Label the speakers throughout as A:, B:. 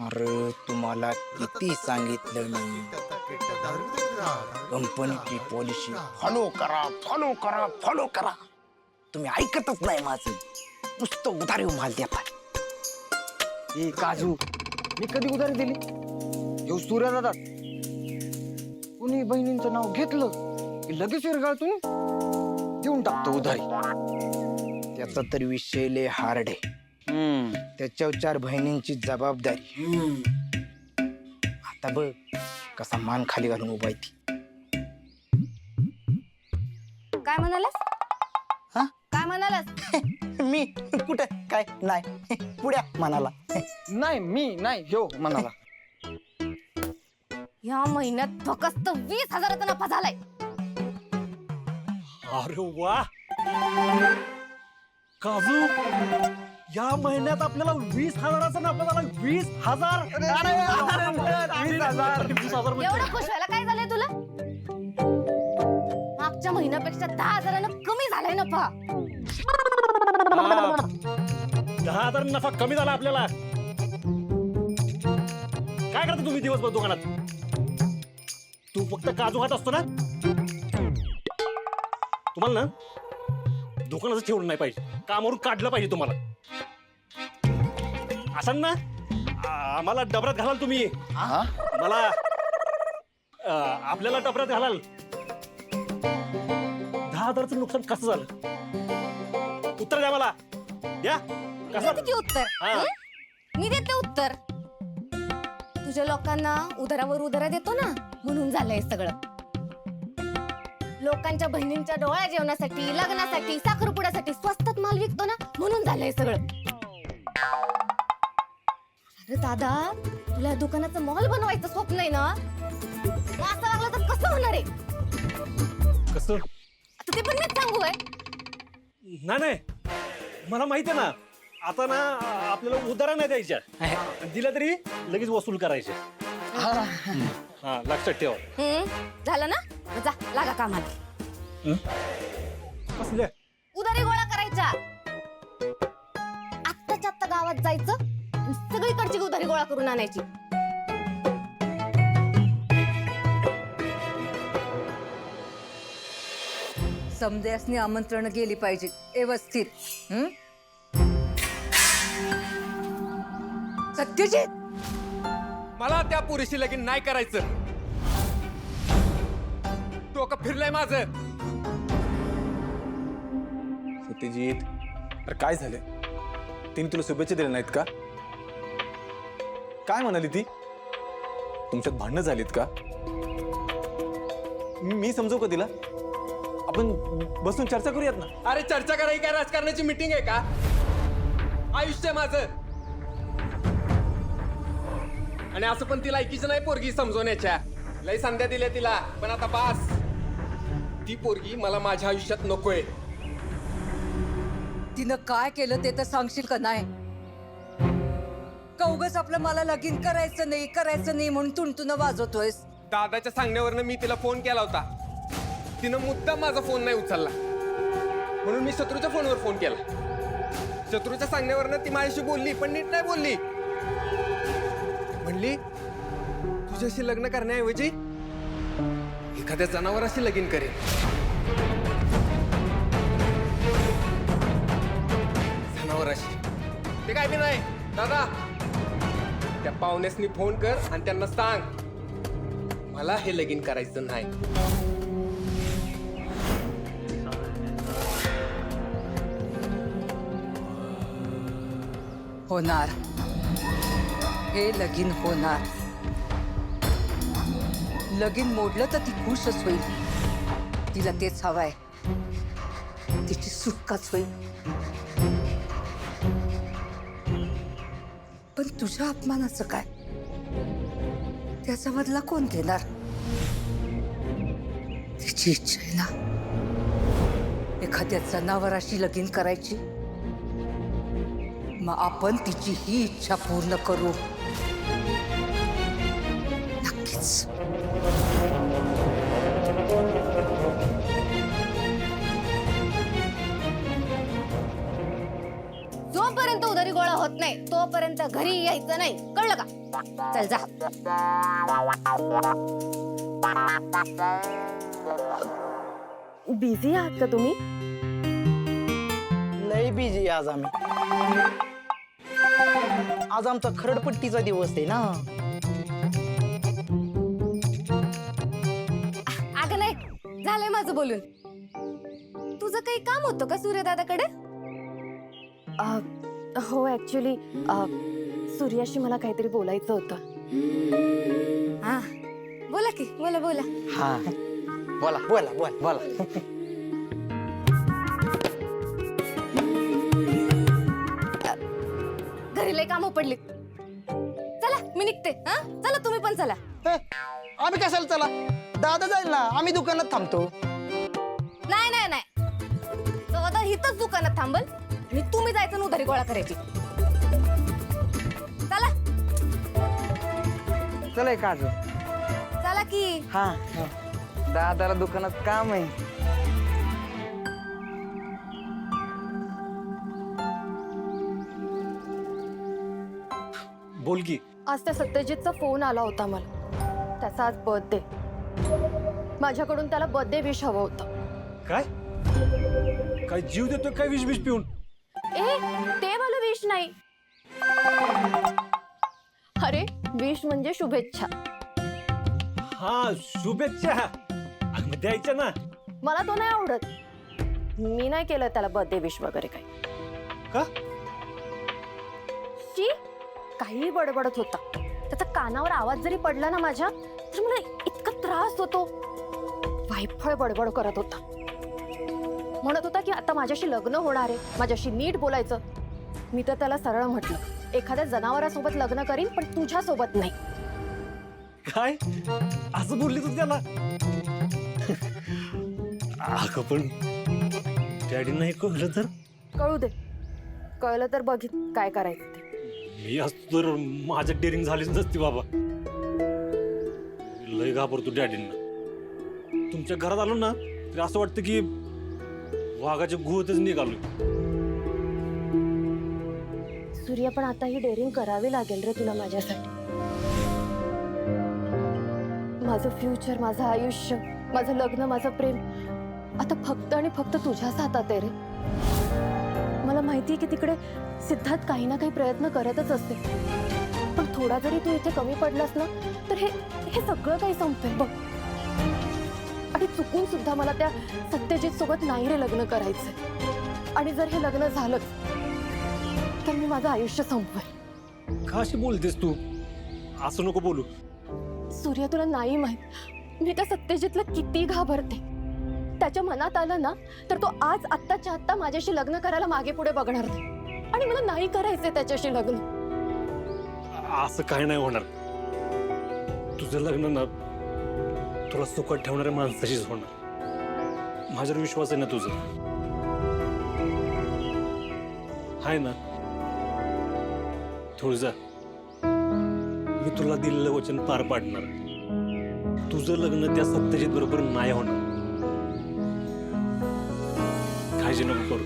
A: अरे तुम्हाला किती सांगितलं मी, कंपनीची पॉलिसी फॉलो करा फॉलो करा फॉलो करा. तुम्ही ऐकतच नाही माझं, नुसतं उधारी माल देता.
B: ए काजू, मी कधी उधारी दिली? येऊ सूर्या दादा, कुणी बहिणींचं नाव घेतलं की लगेच विरगाळ तुम्ही देऊन टाकतो उधारी.
A: त्याचा तर विषय लय हार्ड आहे. त्याच्यावर 4 बहिणींची जबाबदारी. आता बघ कसा मान खाली घालून उभा आहे ती.
C: काय म्हणालास?
A: हा?
C: काय म्हणालास?
A: मी कुठं काय नाही, पुढ्या मनाला.
B: नाही मी नाही, ह्यो म्हणाला.
C: या महिन्यात फक्त 20,000चा नफा झालाय.
D: अरे वा काजू, या महिन्यात आपल्याला 20,000चा नफा झाला. 20,000. 20,000
C: एवढं खुश व्हायला काय झालंय तुला? मागच्या महिन्यापेक्षा 10,000 कमी झालाय नफा.
D: 10,000 नफा कमी झाला आपल्याला. काय करता तुम्ही दिवसभर दुकानात? तू फक्त काजू खात असतो ना? तुम्हाला ना दुकानाचं ठेवलं नाही पाहिजे, कामावरून काढलं पाहिजे तुम्हाला. असं ना आम्हाला डबऱ्यात घालाल तुम्ही. मला आपल्याला डबऱ्यात घालाल. 10,000चं नुकसान कसं झालं? उत्तर द्या मला. द्या. कसं?
C: किती उत्तर?
D: हा.
C: हं? मी देते उत्तर. तुझ्या लोकांना उधारावर उधारा देतो ना, म्हणून झालंय सगळं. लोकांच्या बहिणींच्या डोळ्या जेवणासाठी, लग्नासाठी, साखरपुड्यासाठी स्वस्तात माल विकतो ना, म्हणून झालंय सगळं. अरे दादा, तुला या दुकानाचं मॉल बनवायचं स्वप्न आहे ना? मग असं लागलं तर कसं होणार आहे?
D: कसं?
C: आता ते पण मीच सांगू आहे.
D: नाही मला माहिती आहे ना. आता ना आपल्याला उधारा नाही द्यायच्या, दिल्या तरी लगेच वसूल करायचे. हा लक्षात ठेवा.
C: झालं ना? मग जा लागा कामाला.
D: कसल्या?
C: उधारी गोळा करायच्या. आत्ताच्या आत्ता गावात जायचं आणि सगळीकडची उधारी गोळा करून आणायची.
E: समद्यासनी आमंत्रण गेली पाहिजे व्यवस्थित. सत्यजित,
F: मला त्या पुरुषी लगीन नाही करायचं. डोकं फिरलंय माझं.
G: सत्यजित, अरे काय झालं? तिने तुला शुभेच्छा दिल्या नाहीत का? काय म्हणाली ती? तुमच्यात भांडणं झालीत का? मी समजू का तिला? आपण बसून चर्चा करूयात ना.
F: अरे चर्चा करायची काय राजकारणाची मीटिंग आहे का? आयुष्य आहे माझं. आणि असं पण तिला ऐकीचं नाही पोरगी समजवण्याच्या. लय संध्या दिल्या तिला, पण आता बास. ती पोरगी मला माझ्या आयुष्यात नकोय.
E: तिनं काय केलं ते तर सांगशील का नाही? का उगाच आपलं मला लगीन करायचं नाही म्हणून तुणतुणं वाजवतोयस?
F: दादाच्या सांगण्यावरनं मी तिला फोन केला होता. तिनं मुद्दाम माझा फोन नाही उचलला, म्हणून मी शत्रूच्या फोनवर फोन केला. शत्रूच्या सांगण्यावरनं ती माझ्याशी बोलली, पण नीट नाही बोलली. म्हणली तुझ्याशी लग्न करण्याऐवजी एखाद्या जनावराशी लगीन करेन. जनावराशी ते काय बी नाही. दादा, त्या पाहुण्यासनी फोन कर आणि त्यांना सांग मला हे लगीन करायचं नाही.
E: होणार, हे लगीन होणार. लगीन मोडलं तर ती खुशच होईल. तिला तेच हवंय, तिची सुटकाच होईल. पण तुझ्या अपमानाचं काय? त्याचा बदला कोण घेणार? तिची इच्छा आहे ना एखाद्या जनावराशी लगीन करायची. मग आपण तिची ही इच्छा पूर्ण करू. नक्कीच.
C: तोपर्यंत घरी यायचं नाही, कळलं का? चल जा.
H: बिझी आहात का तुम्ही?
A: लय बिझी आज आम्ही. आज आमचा खरडपट्टीचा दिवस आहे ना.
C: अगं नाही, झालंय माझं बोलून. तुझं काही काम होतं का सूर्यदादाकडे?
H: हो ऍक्च्युली सूर्याशी मला काहीतरी बोलायचं होतं.
C: हा, बोला की, बोला बोला.
A: हा, बोला बोला बोला बोला.
C: घरी लय कामं पडली. चला मी निघते. हा, चला तुम्ही पण चला.
A: हे, आम्ही कशाला चला, दादा जाईल ना, आम्ही दुकानात थांबतो.
C: नाही नाही नाही, दादा इथंच दुकानात थांबल आणि तुम्ही जायचं आणि उधारी गोळा करायची. चला
B: चल काजू.
C: चला की.
B: हा, दादाला दुकानात काम आहे.
D: बोल की.
H: आज त्या सत्यजितचा फोन आला होता मला. त्याचा आज बर्थडे. माझ्याकडून त्याला बर्थडे विश हवं होतं.
D: काय काय जीव देतोय काय विष पिऊन?
H: ए, ते मला विश नाही. अरे विश म्हणजे शुभेच्छा.
D: हा, शुभेच्छा. अगं, द्यायच्या ना.
H: मला तो नाही आवडत. मी नाही केलं त्याला बर्थडे विश वगैरे काही.
D: का?
H: शी, काही बडबडत होता. त्याचा कानावर आवाज जरी पडला ना माझ्या, तर मला इतका त्रास होतो. वायफळ बडबड करत होता. म्हणत होता की आता माझ्याशी लग्न होणार आहे, माझ्याशी नीट बोलायचं. मी तर त्याला सरळ म्हटलं, एखाद्या जनावरासोबत लग्न करीन, पण तुझ्यासोबत नाही.
D: काय असं बोलली तू त्याला? अगं पण डॅडी नाही कळलं तर?
H: कळू दे. कळलं तर बघित काय करायचं ते.
D: मी असतो तर माझ्या डेअरिंग झालीच नसती बाबा. लय घाबरतो डॅडींना. तुमच्या घरात आलो ना तर असं वाटतं की वाघाच्या गुहेतच निघालो.
H: सूर्य, पण आता ही डेअरिंग करावी लागेल रे तुला माझ्यासाठी. माझं फ्युचर, माझं आयुष्य, माझं लग्न, माझं प्रेम आता फक्त आणि फक्त तुझ्याच हातात आहे रे. मला माहितीये की तिकडे सिद्धार्थ काही ना काही प्रयत्न करतच असते, पण थोडा जरी तू इथे कमी पडलास ना तर हे सगळं काही संपेल बघ. आणि चुकून सुद्धा मला त्या सत्यजित सोबत नाही रे लग्न करायचंय. आणि जर हे लग्न झालंच तर मी माझं आयुष्य संपवेल.
D: का अशी बोलतेस तू? असं नको बोलू.
H: सूर्य, तुला नाही माहित मी त्या सत्यजितला किती घाबरते. त्याच्या मनात आलं ना तर तो आज आत्ताच्या आत्ता माझ्याशी लग्न करायला मागे पुढे बघणार नाही. आणि मला नाही करायचंय त्याच्याशी लग्न.
D: असं काही नाही होणार. तुझं लग्न ना तुला सुखात ठेवणाऱ्या माणसाशीच होणार. माझ्यावर विश्वास आहे ना तुझा? आहे ना? तुळजा, मी तुला दिलेलं वचन पार पाडणार. तुझं लग्न त्या सत्यजित बरोबर नाही होणार. काळजी नको करू.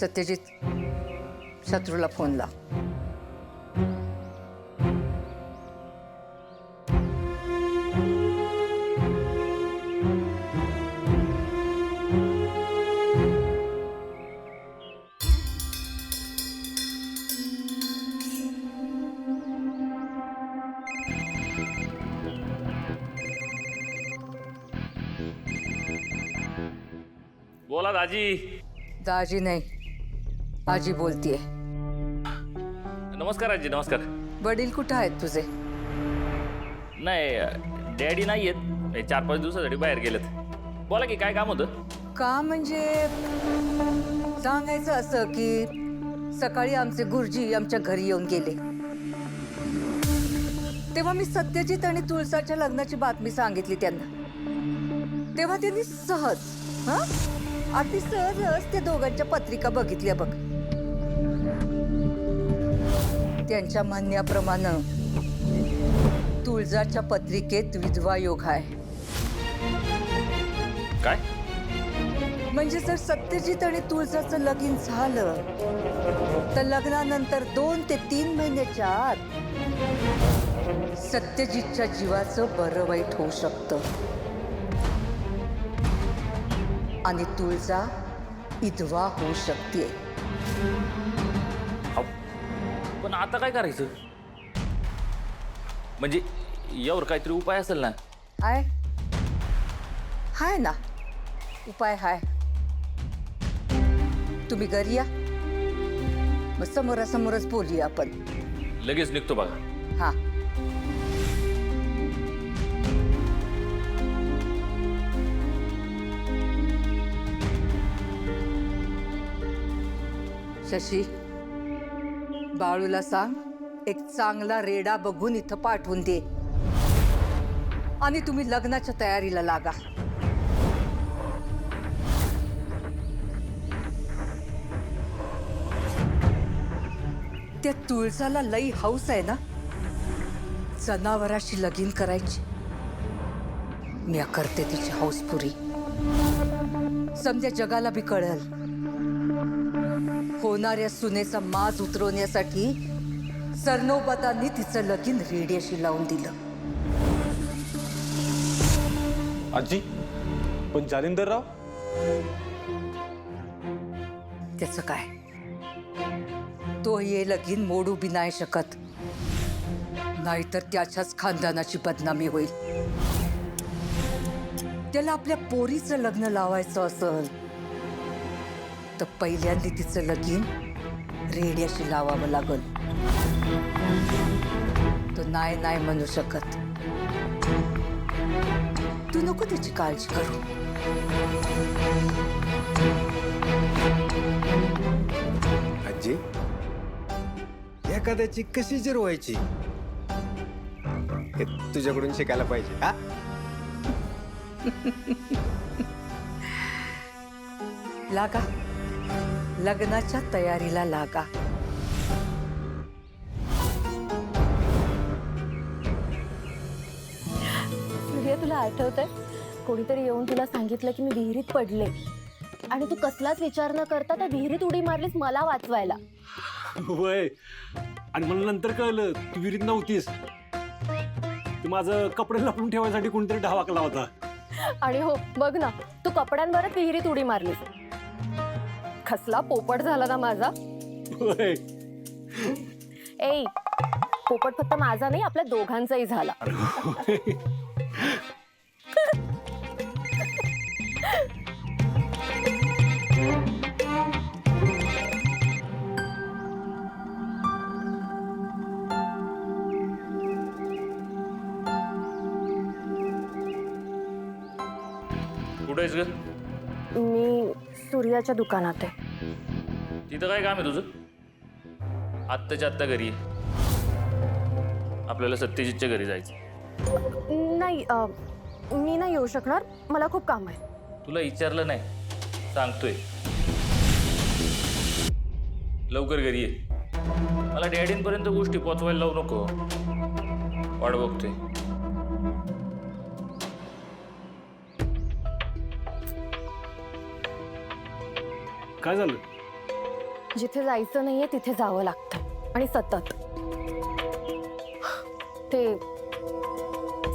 E: सत्यजित, शत्रूला फोन लाव.
I: बोला दाजी.
E: दाजी नाही, आजी बोलतीये.
I: नमस्कार आजी. नमस्कार.
E: वडील कुठं आहेत तुझे?
I: नाही, डॅडी नाही आहेत. 4-5 दिवसासाठी बाहेर गेलेत. बोला की काय काम होतं?
E: का म्हणजे सांगायचं असं की सकाळी आमचे गुरुजी आमच्या घरी येऊन गेले. तेव्हा मी सत्यजित आणि तुळसाच्या लग्नाची बातमी सांगितली त्यांना. तेव्हा त्यांनी अगदी सहजच त्या दोघांच्या पत्रिका बघितल्या बघ. त्यांच्या म्हणण्याप्रमाणे तुळजाच्या पत्रिकेत विधवा योग आहे.
I: काय?
E: म्हणजे जर सत्यजित आणि तुळजाचं लगीन झालं तर लग्नानंतर 2 ते 3 महिन्याच्या आत सत्यजितच्या जीवाचं बरं वाईट होऊ शकतं आणि तुळजा विधवा होऊ शकते.
I: पण आता काय करायचं? म्हणजे यावर काहीतरी उपाय असेल ना?
E: हाय हाय ना, उपाय हाय. तुम्ही घरी या, मग समोरासमोरच बोलूया आपण.
I: लगेच निघतो बघा.
E: हा. शशी, बाळूला सांग एक चांगला रेडा बघून इथं पाठवून दे आणि तुम्ही लग्नाच्या तयारीला लागा. त्या तुळजाला लई हौस आहे ना जनावराशी लगीन करायची. मी करते तिची हौस पुरी. समजा जगाला बी कळल होणाऱ्या सुनेचा माज उतरवण्यासाठी सरनोबतांनी तिचं लगीन रेड्याशी लावून दिलं.
G: आजी पण जालिंदरराव?
E: त्याचं काय, तो हे लगीन मोडू बी नाही शकत, नाहीतर त्याच्याच खानदानाची बदनामी होईल. त्याला आपल्या पोरीचं लग्न लावायचं असेल तर पहिल्यांदा तिचं लगीन रेड्याशी लावावं लागल. तो नाही नाही म्हणू शकत. तू नको त्याची काळजी करू.
B: आजी, एखाद्याची कशी जिरवायची हे तुझ्याकडून शिकायला पाहिजे. हा,
E: लागा, लग्नाच्या तयारीला लागा.
H: सूर्य, तुला आठवतंय कोणीतरी येऊन तुला सांगितलं की मी विहिरीत पडले आणि तू कसलाच विचार न करता त्या विहिरीत उडी मारलीस मला वाचवायला.
D: वय, आणि मला नंतर कळलं तू विहिरीत नव्हतीस. तू माझं कपडे लपवून ठेवायसाठी कोणतरी ढावाकला होता.
H: आणि हो बघ ना, तू कपड्यांवरच विहिरीत उडी मारलीस. कसला पोपट झाला ना माझा.
D: होय.
H: ए, पोपट फक्त माझा नाही आपल्या दोघांचाही झाला.
I: कुठं आहेस ग?
H: मी सूर्याच्या दुकानात आहे.
I: तिथं काय काम आहे तुझं? आत्ताच्या आत्ता घरी ये. आपल्याला सत्यजितच्या घरी जायचं.
H: नाही, मी नाही येऊ शकणार, मला खूप काम आहे.
I: तुला विचारलं नाही, सांगतोय. लवकर घरी ये. मला डॅडींपर्यंत गोष्टी पोचवायला लावू नको. वाट बघतोय.
D: काय झालं?
H: जिथे जायचं नाहीये तिथे जावं लागतं आणि सतत. ते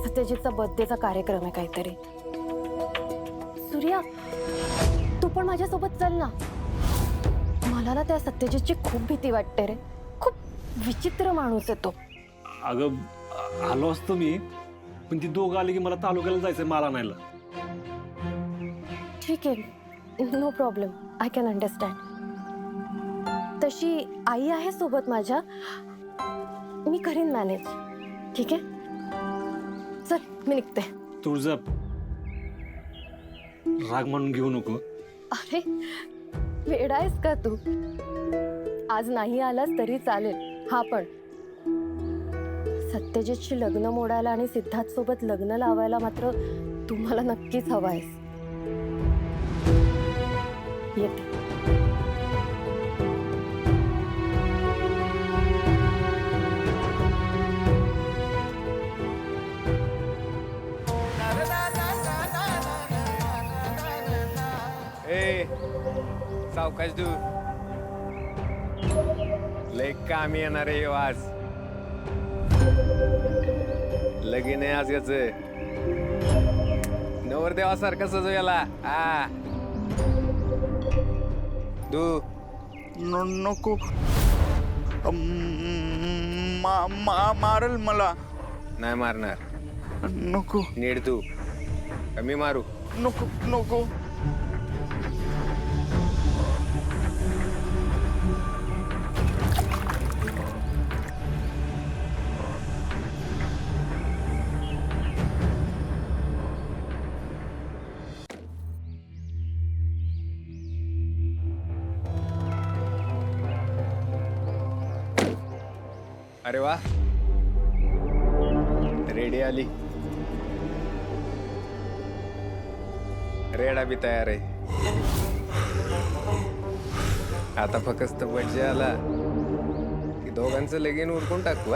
H: सत्यजितचा बर्थडेचा कार्यक्रम आहे काहीतरी. सूर्या, तू पण माझ्यासोबत चल ना. मला ना त्या सत्यजितची खूप भीती वाटते रे. खूप विचित्र माणूस आहे तो.
D: अगं, आलो असतो मी, पण ती दोघं आली की मला तालुक्याला जायचंय माल आणायला.
H: ठीक आहे, no problem, I can understand. तशी आई आहे सोबत माझ्या, मी करीन मॅनेज. ठीक आहे, चल मी निघते.
D: तुळजा, राग म्हणून घेऊ नको.
H: अरे वेडा आहेस का तू? आज नाही आलास तरी चालेल. हा पण सत्यजितशी लग्न मोडायला आणि सिद्धार्थ सोबत लग्न लावायला मात्र तुम्हाला नक्कीच हवा आहेस. येते.
B: ए
F: सावकाश तू. लय कामी येणार आहे ह्यो आज. लगीन आहे आज याच नवरदेवासारखं सजव याला. हा तू
A: नको मारल मला.
F: नाही मारणार.
A: नको
F: नीट तू कमी मारू.
A: नको नको.
F: अरे वा रेडी आली. रेडा बी तयार आहे. आता फक्त बड्जे आला की दोघांचं लगीन उरकून टाकू.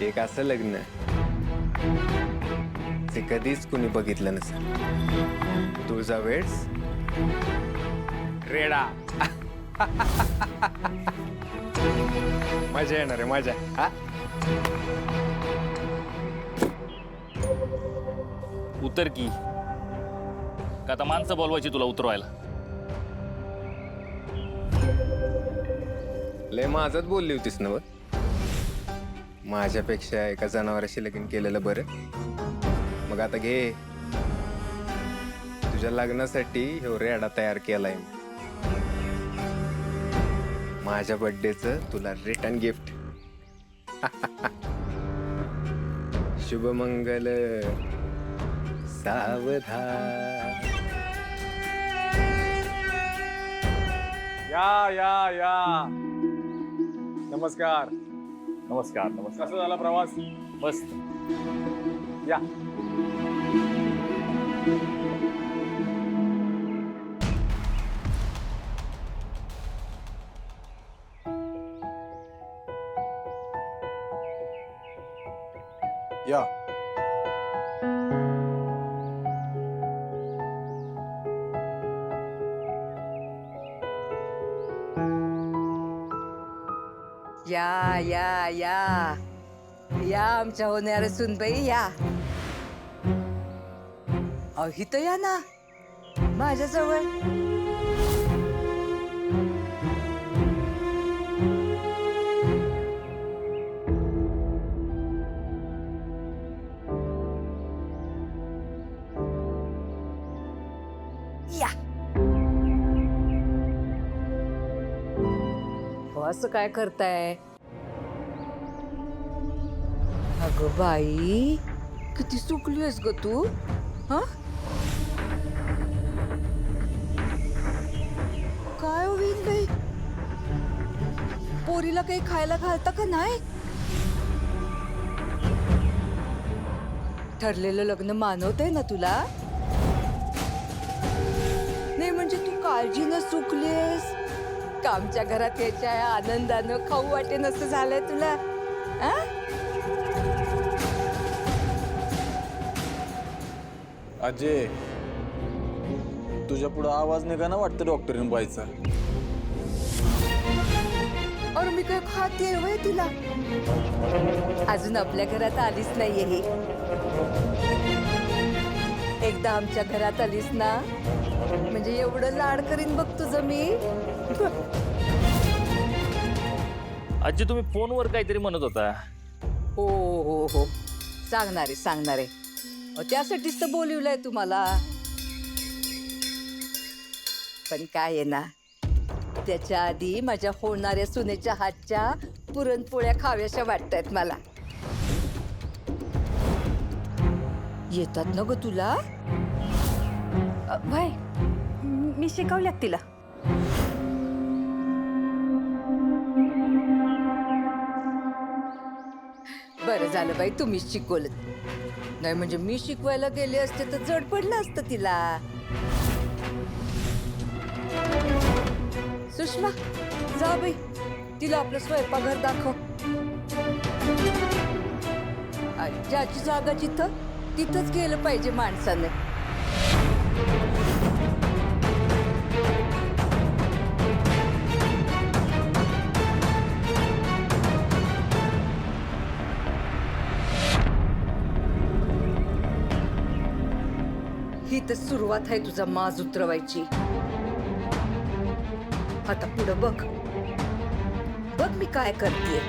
F: एक असं लग्न ते कधीच कुणी बघितलं नसेल. तुझा वेळस रेडा. मजा येणार आहे मजा. हा
I: उतर की का आता माणसं बोलवायची तुला उतरवायला?
F: लय माझच बोलली होतीस ना. माझ्यापेक्षा एका जनावराशी लगीन केलेलं बरं. मग आता घे तुझ्या लग्नासाठी ह्यो रेडा तयार केलाय. माझ्या बर्थडेचं तुला रिटर्न गिफ्ट. शुभमंगल सावधान.
G: या नमस्कार.
I: नमस्कार नमस्कार.
G: कसा झाला प्रवास?
I: मस्त.
G: या. या.
E: या या या या आमच्या होणाऱ्या सुनबाई या. अहित या ना माझ्याजवळ. या. असं काय करताय? अगं बाई किती सुकली आहेस ग तू. हा काय होईल बाई? पोरीला काही खायला घालता का नाही? ठरलेलं लग्न मानवतंय ना तुला? नाही म्हणजे तू काळजीनं सुकलीस. आमच्या घरात यायच्या आनंदानं खाऊ वाटे नसतं झालंय तुला.
G: अजय तुझ्या पुढे आवाज निघा ना वाटतं डॉक्टरीन बाईचा.
E: अरे मी काय खाते वय तिला? अजून आपल्या घरात आलीच नाहीये ही. एकदा आमच्या घरात आलीस ना म्हणजे एवढं लाड करीन बघ तुझं मी.
I: आजी तुम्ही फोनवर काहीतरी म्हणत होता.
E: हो हो हो सांगणारे त्यासाठीच तर बोलवलंय तुम्हाला. पण काय आहे ना त्याच्या आधी माझ्या होणाऱ्या सुनेच्या हातच्या पुरणपोळ्या खाव्याशा वाटतायत मला. येतात ना ग तुला?
H: भाई मी शिकवल्यात तिला.
E: बरं झालं बाई तुम्हीच शिकवलं. नाही म्हणजे मी शिकवायला गेले असते तर जड पडलं असतं तिला. सुषमा जा बाई तिला आपलं स्वयंपाकघर दाखव. आजची जागा जिथं तिथंच गेलं पाहिजे माणसानं. ही तर सुरुवात आहे तुझा माज उतरवायची. आता पुढं बघ, बघ मी काय करते.